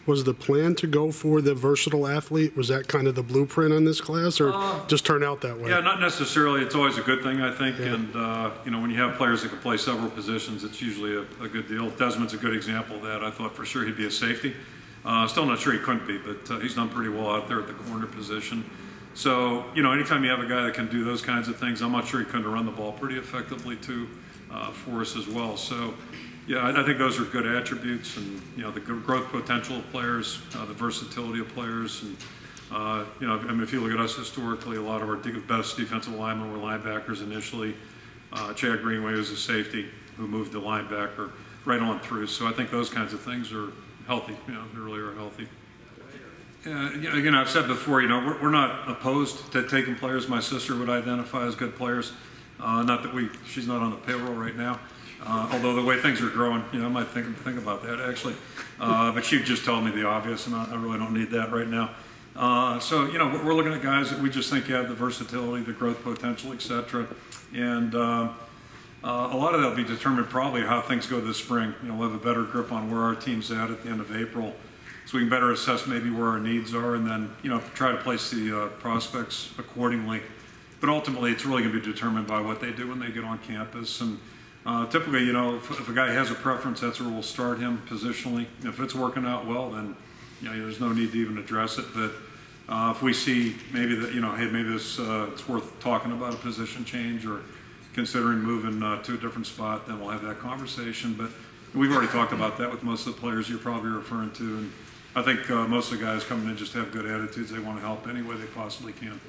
Was the plan to go for the versatile athlete? Was that kind of the blueprint on this class, or just turned out that way? Yeah, not necessarily. It's always a good thing, I think. Yeah. And, you know, when you have players that can play several positions, it's usually a good deal. Desmond's a good example of that. I thought for sure he'd be a safety. Still not sure he couldn't be, but he's done pretty well out there at the corner position. So, you know, anytime you have a guy that can do those kinds of things, I'm not sure he couldn't run the ball pretty effectively, too, for us as well. So, yeah, I think those are good attributes, and, you know, the growth potential of players, the versatility of players, and, you know, I mean, if you look at us historically, a lot of our best defensive linemen were linebackers initially. Chad Greenway was a safety who moved to linebacker right on through. So I think those kinds of things are healthy. You know, they really are healthy. Again, I've said before, you know, we're not opposed to taking players my sister would identify as good players. Not that she's not on the payroll right now. Although the way things are growing, you know, I might think about that actually. But she just told me the obvious, and I really don't need that right now. So, you know, we're looking at guys that we just think have the versatility, the growth potential, etc. And a lot of that will be determined probably how things go this spring. You know, we'll have a better grip on where our team's at the end of April, so we can better assess maybe where our needs are, and then, you know, try to place the prospects accordingly. But ultimately, it's really going to be determined by what they do when they get on campus. And typically, you know, if a guy has a preference, that's where we'll start him positionally. If it's working out well, then, you know, there's no need to even address it. But if we see maybe that, you know, hey, maybe this it's worth talking about a position change or considering moving to a different spot, then we'll have that conversation. But we've already talked about that with most of the players you're probably referring to. And I think most of the guys coming in just have good attitudes. They want to help any way they possibly can.